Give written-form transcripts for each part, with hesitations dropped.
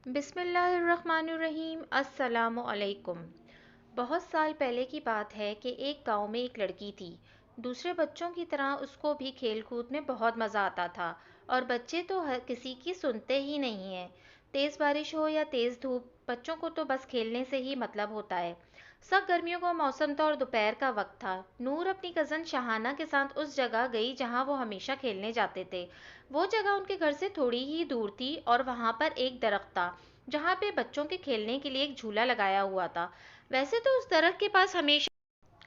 बिस्मिल्लाहिर्रहमानिर्रहीम। अस्सलामु अलैकुम। बहुत साल पहले की बात है कि एक गांव में एक लड़की थी। दूसरे बच्चों की तरह उसको भी खेल कूद में बहुत मज़ा आता था, और बच्चे तो हर किसी की सुनते ही नहीं हैं। तेज़ बारिश हो या तेज़ धूप, बच्चों को तो बस खेलने से ही मतलब होता है। सब गर्मियों का मौसम था और दोपहर का वक्त था। नूर अपनी कज़न शहाना के साथ उस जगह गई जहाँ वो हमेशा खेलने जाते थे। वो जगह उनके घर से थोड़ी ही दूर थी, और वहाँ पर एक दरख्त था जहाँ पे बच्चों के खेलने के लिए एक झूला लगाया हुआ था। वैसे तो उस दरख्त के पास हमेशा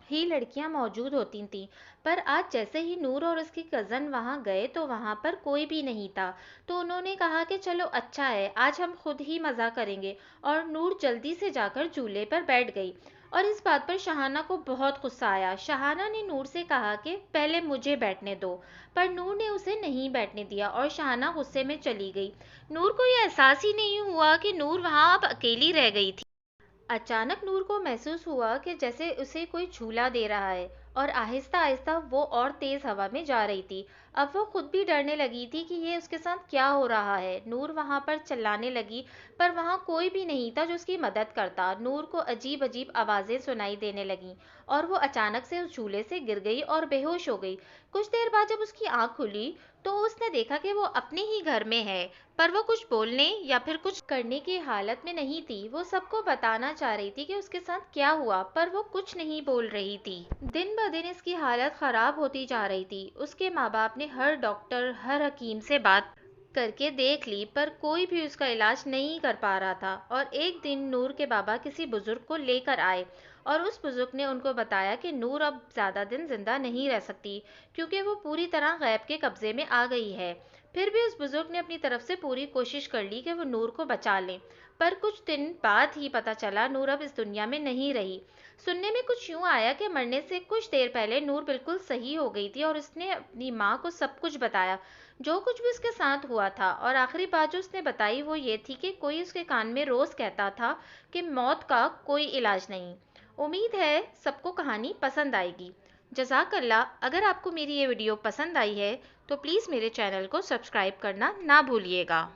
ही लड़कियां मौजूद होती थीं, पर आज जैसे ही नूर और उसकी कज़न वहां गए तो वहां पर कोई भी नहीं था। तो उन्होंने कहा कि चलो अच्छा है, आज हम खुद ही मज़ा करेंगे। और नूर जल्दी से जाकर झूले पर बैठ गई। और इस बात पर शहाना को बहुत गुस्सा आया। शहाना ने नूर से कहा कि पहले मुझे बैठने दो, पर नूर ने उसे नहीं बैठने दिया और शहाना गुस्से में चली गई। नूर को यह एहसास ही नहीं हुआ कि नूर वहां अब अकेली रह गई थी। अचानक नूर को महसूस हुआ कि जैसे उसे कोई झूला दे रहा है, और आहिस्ता आहिस्ता वो और तेज हवा में जा रही थी। अब वो खुद भी डरने लगी थी कि ये उसके साथ क्या हो रहा है। नूर वहां पर चिल्लाने लगी, पर वहां कोई भी नहीं था जो उसकी मदद करता। नूर को अजीब अजीब आवाजें सुनाई देने लगीं, और वो अचानक से उस झूले से गिर गई और बेहोश हो गई। कुछ देर बाद जब उसकी आंख खुली तो उसने देखा कि वो अपने ही घर में है, पर वो कुछ बोलने या फिर कुछ करने की हालत में नहीं थी। वो सबको बताना चाह रही थी कि उसके साथ क्या हुआ, पर वो कुछ नहीं बोल रही थी। दिन ब दिन इसकी हालत खराब होती जा रही थी। उसके माँ बाप ने हर डॉक्टर, हर हकीम से बात करके देख ली, पर कोई भी उसका इलाज नहीं कर पा रहा था। और एक दिन नूर के बाबा किसी बुजुर्ग को लेकर आए, और उस बुजुर्ग ने उनको बताया कि नूर अब ज़्यादा दिन जिंदा नहीं रह सकती, क्योंकि वो पूरी तरह गैब के कब्जे में आ गई है। फिर भी उस बुजुर्ग ने अपनी तरफ से पूरी कोशिश कर ली कि वो नूर को बचा लें, पर कुछ दिन बाद ही पता चला नूर अब इस दुनिया में नहीं रही। सुनने में कुछ यूं आया कि मरने से कुछ देर पहले नूर बिल्कुल सही हो गई थी, और उसने अपनी माँ को सब कुछ बताया, जो कुछ भी उसके साथ हुआ था। और आखिरी बात जो उसने बताई वो ये थी कि कोई उसके कान में रोज कहता था कि मौत का कोई इलाज नहीं। उम्मीद है सबको कहानी पसंद आएगी। जज़ाकल्लाह। अगर आपको मेरी ये वीडियो पसंद आई है तो प्लीज़ मेरे चैनल को सब्सक्राइब करना ना भूलिएगा।